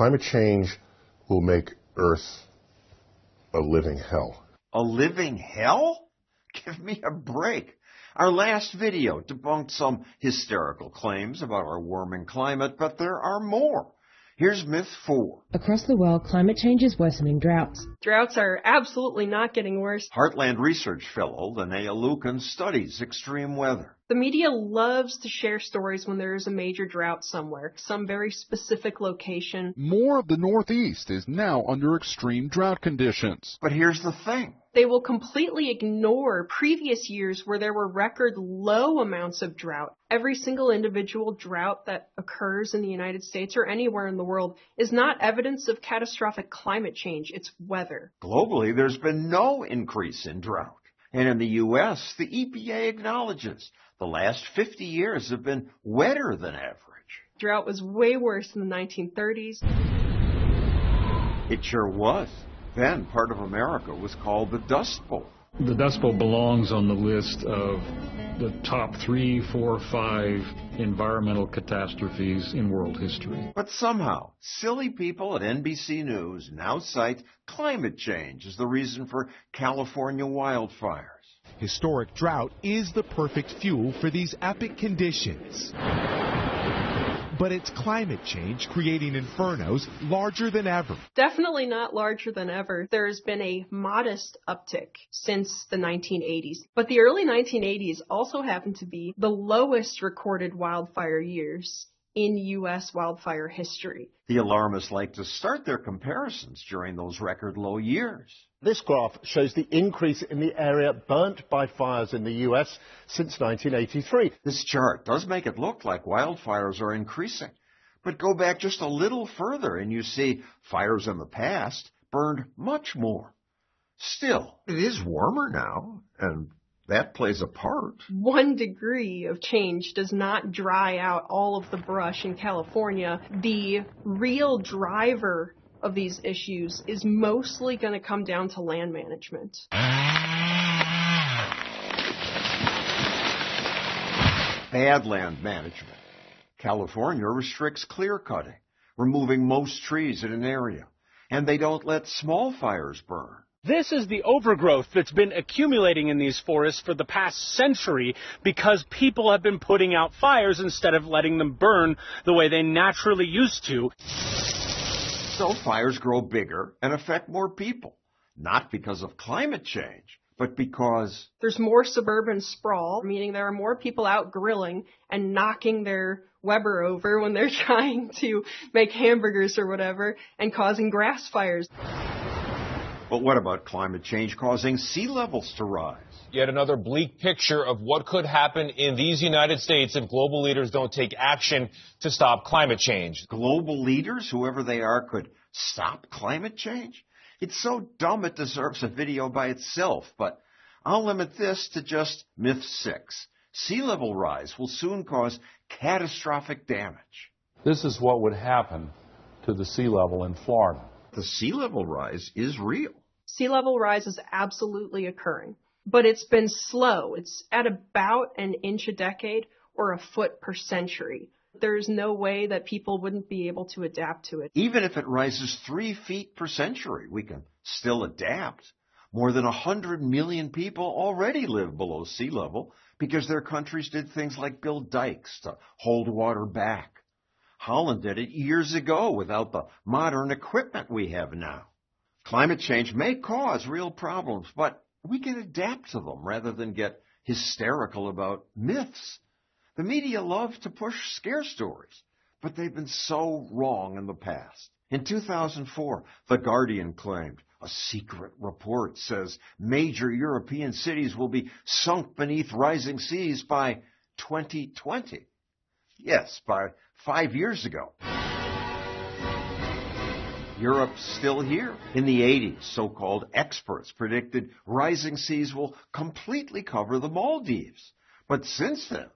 Climate change will make Earth a living hell. A living hell? Give me a break. Our last video debunked some hysterical claims about our warming climate, but there are more. Here's myth 4. Across the world, climate change is worsening droughts. Droughts are absolutely not getting worse. Heartland Research Fellow Linnea Lucan studies extreme weather. The media loves to share stories when there is a major drought somewhere, some very specific location. More of the Northeast is now under extreme drought conditions. But here's the thing. They will completely ignore previous years where there were record low amounts of drought. Every single individual drought that occurs in the United States or anywhere in the world is not evidence of catastrophic climate change. It's weather. Globally, there's been no increase in drought. And in the U.S., the EPA acknowledges the last 50 years have been wetter than average. Drought was way worse in the 1930s. It sure was. Then part of America was called the Dust Bowl. The Dust Bowl belongs on the list of the top 3, 4, 5 environmental catastrophes in world history. But somehow, silly people at NBC News now cite climate change as the reason for California wildfires. Historic drought is the perfect fuel for these epic conditions. But it's climate change creating infernos larger than ever. Definitely not larger than ever. There has been a modest uptick since the 1980s. But the early 1980s also happened to be the lowest recorded wildfire years in U.S. wildfire history. The alarmists like to start their comparisons during those record low years. This graph shows the increase in the area burnt by fires in the U.S. since 1983. This chart does make it look like wildfires are increasing. But go back just a little further and you see fires in the past burned much more. Still, it is warmer now, and that plays a part. 1 degree of change does not dry out all of the brush in California. The real driver of these issues is mostly going to come down to land management. Bad land management. California restricts clear cutting, removing most trees in an area, and they don't let small fires burn. This is the overgrowth that's been accumulating in these forests for the past century because people have been putting out fires instead of letting them burn the way they naturally used to. So fires grow bigger and affect more people, not because of climate change, but because there's more suburban sprawl, meaning there are more people out grilling and knocking their Weber over when they're trying to make hamburgers or whatever and causing grass fires. But what about climate change causing sea levels to rise? Yet another bleak picture of what could happen in these United States if global leaders don't take action to stop climate change. Global leaders, whoever they are, could stop climate change? It's so dumb it deserves a video by itself, but I'll limit this to just myth 6. Sea level rise will soon cause catastrophic damage. This is what would happen to the sea level in Florida. The sea level rise is real. Sea level rise is absolutely occurring, but it's been slow. It's at about an inch a decade or a foot per century. There's no way that people wouldn't be able to adapt to it. Even if it rises 3 feet per century, we can still adapt. More than 100 million people already live below sea level because their countries did things like build dikes to hold water back. Holland did it years ago without the modern equipment we have now. Climate change may cause real problems, but we can adapt to them rather than get hysterical about myths. The media love to push scare stories, but they've been so wrong in the past. In 2004, The Guardian claimed a secret report says major European cities will be sunk beneath rising seas by 2020. Yes, by 5 years ago. Europe's still here. In the 80s, so-called experts predicted rising seas will completely cover the Maldives. But since then,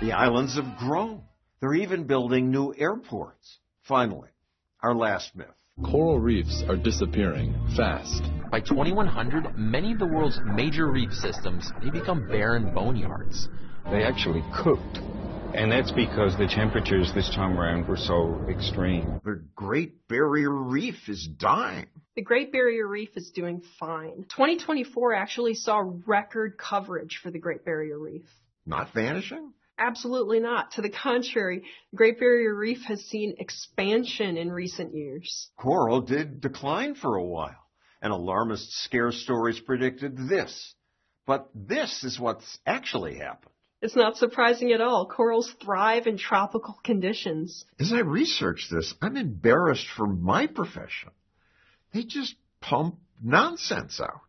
the islands have grown. They're even building new airports. Finally, our last myth. Coral reefs are disappearing fast. By 2100, many of the world's major reef systems may become barren boneyards. They actually cooked And that's because the temperatures this time around were so extreme. The Great Barrier Reef is dying. The Great Barrier Reef is doing fine. 2024 actually saw record coverage for the Great Barrier Reef. Not vanishing? Absolutely not. To the contrary, the Great Barrier Reef has seen expansion in recent years. Coral did decline for a while, and alarmist scare stories predicted this. But this is what's actually happened. It's not surprising at all. Corals thrive in tropical conditions. As I research this, I'm embarrassed for my profession. They just pump nonsense out.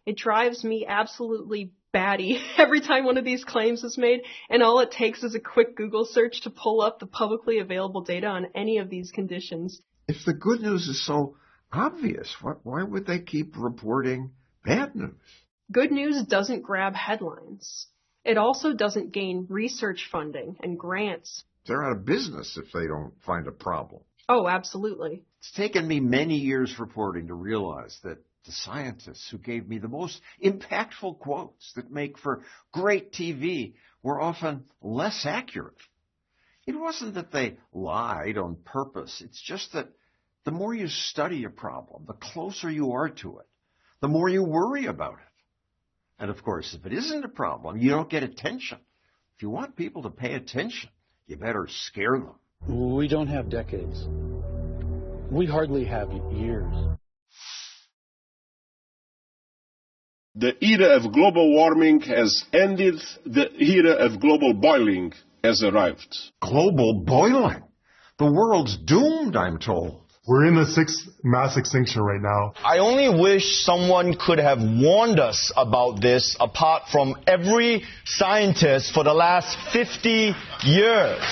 It drives me absolutely batty every time one of these claims is made, and all it takes is a quick Google search to pull up the publicly available data on any of these conditions. If the good news is so obvious, why would they keep reporting bad news? Good news doesn't grab headlines. It also doesn't gain research funding and grants. They're out of business if they don't find a problem. Oh, absolutely. It's taken me many years reporting to realize that the scientists who gave me the most impactful quotes that make for great TV were often less accurate. It wasn't that they lied on purpose. It's just that the more you study a problem, the closer you are to it, the more you worry about it. And of course, if it isn't a problem, you don't get attention. If you want people to pay attention, you better scare them. We don't have decades. We hardly have years. The era of global warming has ended. The era of global boiling has arrived. Global boiling? The world's doomed, I'm told. We're in the sixth mass extinction right now. I only wish someone could have warned us about this apart from every scientist for the last 50 years.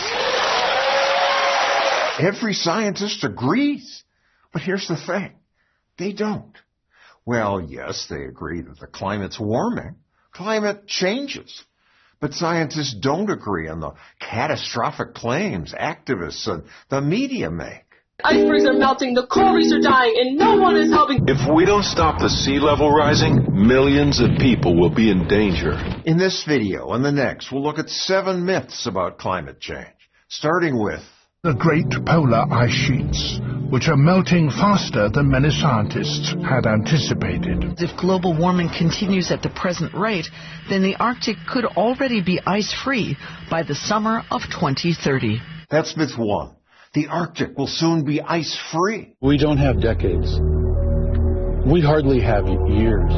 Every scientist agrees. But here's the thing. They don't. Well, yes, they agree that the climate's warming. Climate changes. But scientists don't agree on the catastrophic claims activists and the media make. Icebergs are melting, the coral reefs are dying, and no one is helping. If we don't stop the sea level rising, millions of people will be in danger. In this video and the next, we'll look at 7 myths about climate change, starting with the great polar ice sheets, which are melting faster than many scientists had anticipated. If global warming continues at the present rate, then the Arctic could already be ice-free by the summer of 2030. That's myth 1. The Arctic will soon be ice-free. We don't have decades. We hardly have years.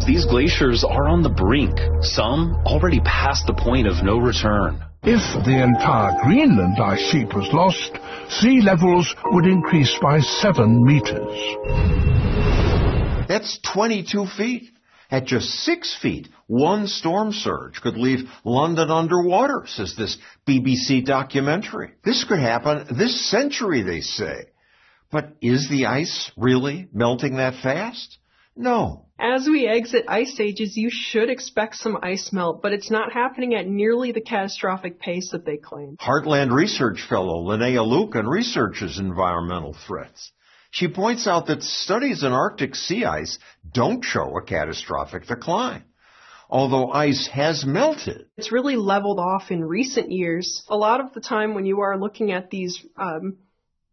These glaciers are on the brink, some already past the point of no return. If the entire Greenland ice sheet was lost, sea levels would increase by 7 meters. That's 22 feet. At just 6 feet, one storm surge could leave London underwater, says this BBC documentary. This could happen this century, they say. But is the ice really melting that fast? No. As we exit ice ages, you should expect some ice melt, but it's not happening at nearly the catastrophic pace that they claim. Heartland Research Fellow Linnea Lucan researches environmental threats. She points out that studies in Arctic sea ice don't show a catastrophic decline, although ice has melted. It's really leveled off in recent years. A lot of the time when you are looking at these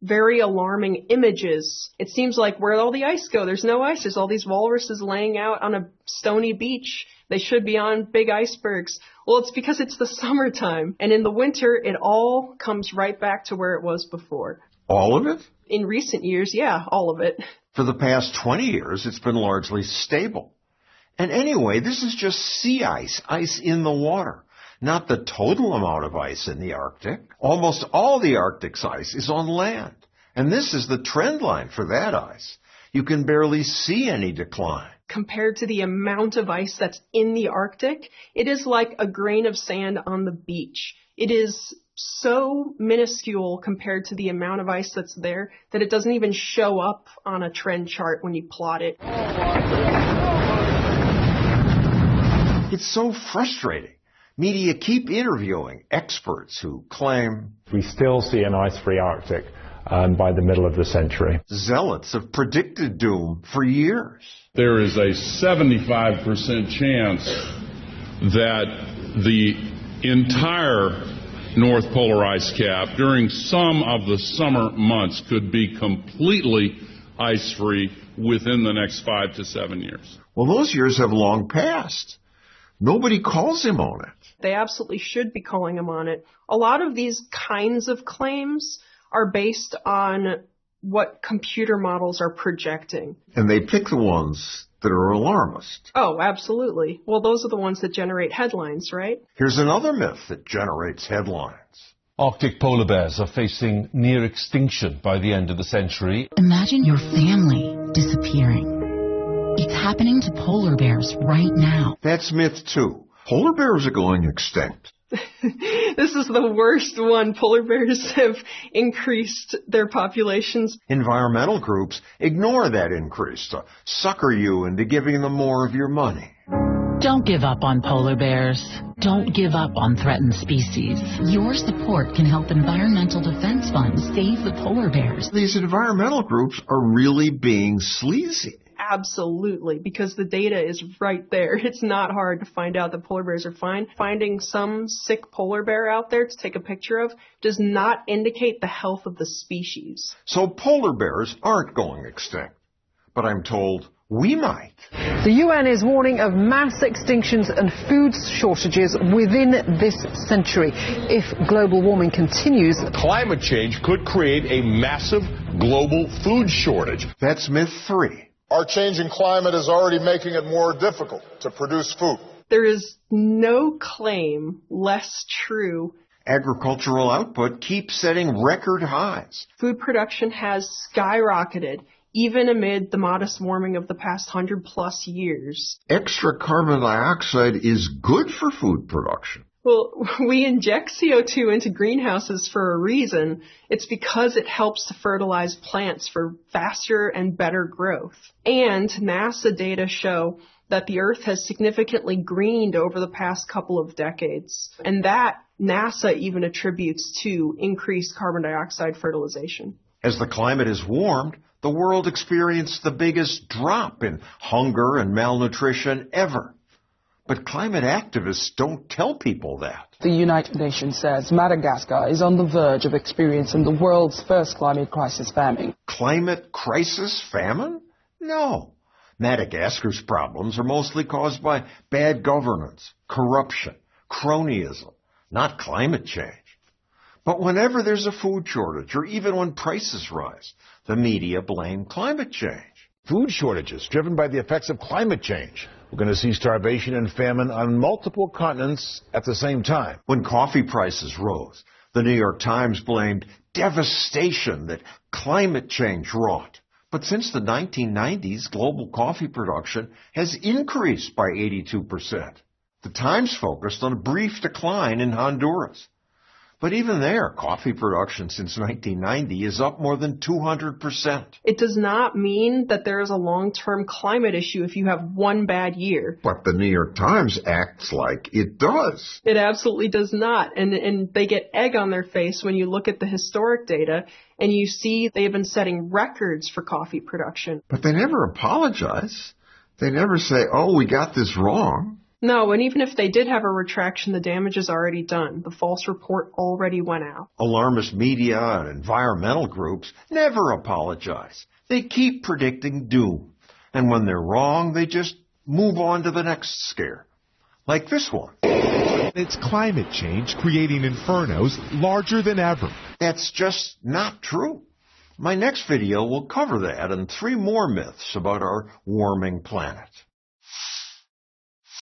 very alarming images, it seems like where'd all the ice go? There's no ice. There's all these walruses laying out on a stony beach. They should be on big icebergs. Well, it's because it's the summertime, and in the winter, it all comes right back to where it was before. All of it? In recent years, yeah, all of it. For the past 20 years, it's been largely stable. And anyway, this is just sea ice, ice in the water, not the total amount of ice in the Arctic. Almost all the Arctic's ice is on land. And this is the trend line for that ice. You can barely see any decline. Compared to the amount of ice that's in the Arctic, it is like a grain of sand on the beach. It is so minuscule compared to the amount of ice that's there that it doesn't even show up on a trend chart when you plot it. It's so frustrating. Media keep interviewing experts who claim we still see an ice-free Arctic by the middle of the century. Zealots have predicted doom for years. There is a 75% chance that the entire North Polar ice cap during some of the summer months could be completely ice-free within the next 5 to 7 years. Well, those years have long passed. Nobody calls him on it. They absolutely should be calling him on it. A lot of these kinds of claims are based on what computer models are projecting. And they pick the ones that are alarmist. Oh, absolutely. Well, those are the ones that generate headlines, right? Here's another myth that generates headlines. Arctic polar bears are facing near extinction by the end of the century. Imagine your family disappearing. It's happening to polar bears right now. That's myth 2. Polar bears are going extinct. This is the worst one. Polar bears have increased their populations. Environmental groups ignore that increase to sucker you into giving them more of your money. Don't give up on polar bears. Don't give up on threatened species. Your support can help environmental defense funds save the polar bears. These environmental groups are really being sleazy. Absolutely, because the data is right there. It's not hard to find out that polar bears are fine. Finding some sick polar bear out there to take a picture of does not indicate the health of the species. So polar bears aren't going extinct. But I'm told we might. The UN is warning of mass extinctions and food shortages within this century. If global warming continues, climate change could create a massive global food shortage. That's myth 3. Our changing climate is already making it more difficult to produce food. There is no claim less true. Agricultural output keeps setting record highs. Food production has skyrocketed, even amid the modest warming of the past 100+ years. Extra carbon dioxide is good for food production. Well, we inject CO2 into greenhouses for a reason. It's because it helps to fertilize plants for faster and better growth. And NASA data show that the Earth has significantly greened over the past couple of decades. And that NASA even attributes to increased carbon dioxide fertilization. As the climate has warmed, the world experienced the biggest drop in hunger and malnutrition ever. But climate activists don't tell people that. The United Nations says Madagascar is on the verge of experiencing the world's first climate crisis famine. Climate crisis famine? No. Madagascar's problems are mostly caused by bad governance, corruption, cronyism, not climate change. But whenever there's a food shortage, or even when prices rise, the media blame climate change. Food shortages driven by the effects of climate change. We're going to see starvation and famine on multiple continents at the same time. When coffee prices rose, the New York Times blamed devastation that climate change wrought. But since the 1990s, global coffee production has increased by 82%. The Times focused on a brief decline in Honduras. But even there, coffee production since 1990 is up more than 200%. It does not mean that there is a long-term climate issue if you have one bad year. But the New York Times acts like it does. It absolutely does not. And they get egg on their face when you look at the historic data and you see they've been setting records for coffee production. But they never apologize. They never say, oh, we got this wrong. No, and even if they did have a retraction, the damage is already done. The false report already went out. Alarmist media and environmental groups never apologize. They keep predicting doom. And when they're wrong, they just move on to the next scare. Like this one. It's climate change creating infernos larger than ever. That's just not true. My next video will cover that and 3 more myths about our warming planet.